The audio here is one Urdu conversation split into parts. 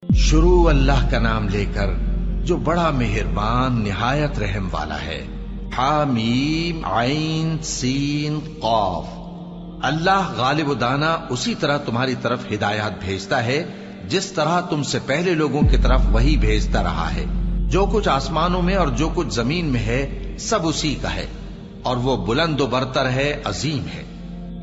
شروع اللہ کا نام لے کر جو بڑا مہربان نہایت رحم والا ہے۔ حامیم عین سین قاف۔ اللہ غالب و دانا اسی طرح تمہاری طرف ہدایات بھیجتا ہے جس طرح تم سے پہلے لوگوں کی طرف وہی بھیجتا رہا ہے۔ جو کچھ آسمانوں میں اور جو کچھ زمین میں ہے سب اسی کا ہے، اور وہ بلند و برتر ہے، عظیم ہے۔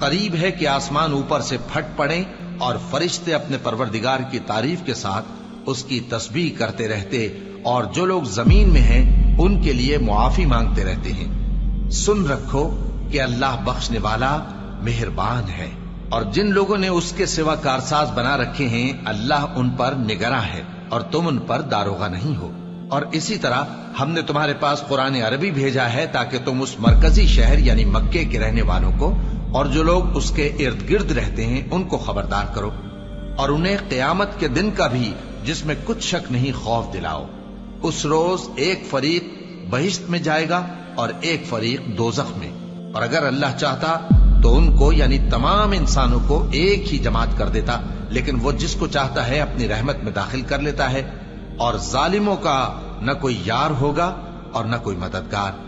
قریب ہے کہ آسمان اوپر سے پھٹ پڑیں اور فرشتے اپنے پروردگار کی تعریف کے ساتھ اس کی تسبیح کرتے رہتے، اور جو لوگ زمین میں ہیں ان کے لیے معافی مانگتے رہتے ہیں۔ سن رکھو کہ اللہ بخشنے والا مہربان ہے، اور جن لوگوں نے اس کے سوا کارساز بنا رکھے ہیں اللہ ان پر نگراں ہے اور تم ان پر داروغہ نہیں ہو۔ اور اسی طرح ہم نے تمہارے پاس قرآن عربی بھیجا ہے تاکہ تم اس مرکزی شہر یعنی مکے کے رہنے والوں کو اور جو لوگ اس کے ارد گرد رہتے ہیں ان کو خبردار کرو، اور انہیں قیامت کے دن کا بھی جس میں کچھ شک نہیں خوف دلاؤ۔ اس روز ایک فریق بہشت میں جائے گا اور ایک فریق دوزخ میں، اور اگر اللہ چاہتا تو ان کو یعنی تمام انسانوں کو ایک ہی جماعت کر دیتا، لیکن وہ جس کو چاہتا ہے اپنی رحمت میں داخل کر لیتا ہے، اور ظالموں کا نہ کوئی یار ہوگا اور نہ کوئی مددگار۔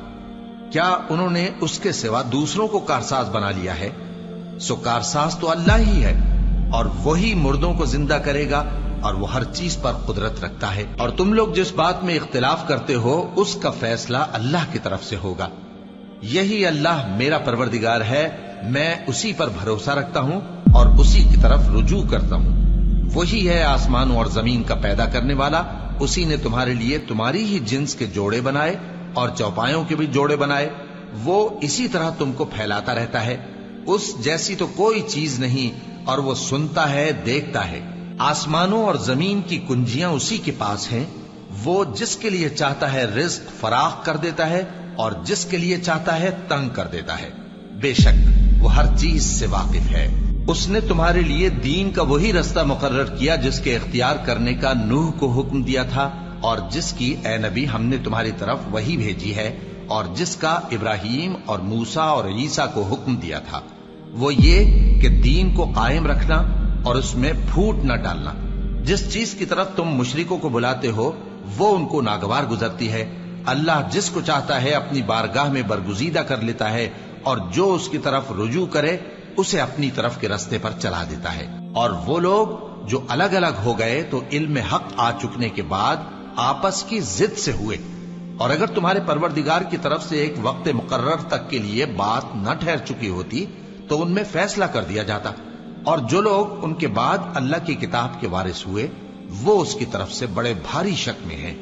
کیا انہوں نے اس کے سوا دوسروں کو کارساز بنا لیا ہے؟ سو کارساز تو اللہ ہی ہے، اور وہی مردوں کو زندہ کرے گا، اور وہ ہر چیز پر قدرت رکھتا ہے۔ اور تم لوگ جس بات میں اختلاف کرتے ہو اس کا فیصلہ اللہ کی طرف سے ہوگا۔ یہی اللہ میرا پروردگار ہے، میں اسی پر بھروسہ رکھتا ہوں اور اسی کی طرف رجوع کرتا ہوں۔ وہی ہے آسمانوں اور زمین کا پیدا کرنے والا، اسی نے تمہارے لیے تمہاری ہی جنس کے جوڑے بنائے اور چوپایوں کے بھی جوڑے بنائے۔ وہ اسی طرح تم کو پھیلاتا رہتا ہے، اس جیسی تو کوئی چیز نہیں، اور وہ سنتا ہے، دیکھتا ہے۔ آسمانوں اور زمین کی کنجیاں اسی کے پاس ہیں، وہ جس کے لیے چاہتا ہے رزق فراخ کر دیتا ہے اور جس کے لیے چاہتا ہے تنگ کر دیتا ہے۔ بے شک وہ ہر چیز سے واقف ہے۔ اس نے تمہارے لیے دین کا وہی رستہ مقرر کیا جس کے اختیار کرنے کا نوح کو حکم دیا تھا، اور جس کی اے نبی ہم نے تمہاری طرف وہی بھیجی ہے، اور جس کا ابراہیم اور موسیٰ اور عیسیٰ کو حکم دیا تھا، وہ یہ کہ دین کو قائم رکھنا اور اس میں پھوٹ نہ ڈالنا۔ جس چیز کی طرف تم مشرکوں کو بلاتے ہو وہ ان کو ناگوار گزرتی ہے۔ اللہ جس کو چاہتا ہے اپنی بارگاہ میں برگزیدہ کر لیتا ہے، اور جو اس کی طرف رجوع کرے اسے اپنی طرف کے رستے پر چلا دیتا ہے۔ اور وہ لوگ جو الگ الگ ہو گئے تو علم حق آ چکنے کے بعد آپس کی ضد سے ہوئے، اور اگر تمہارے پروردگار کی طرف سے ایک وقت مقرر تک کے لیے بات نہ ٹھہر چکی ہوتی تو ان میں فیصلہ کر دیا جاتا، اور جو لوگ ان کے بعد اللہ کی کتاب کے وارث ہوئے وہ اس کی طرف سے بڑے بھاری شک میں ہیں۔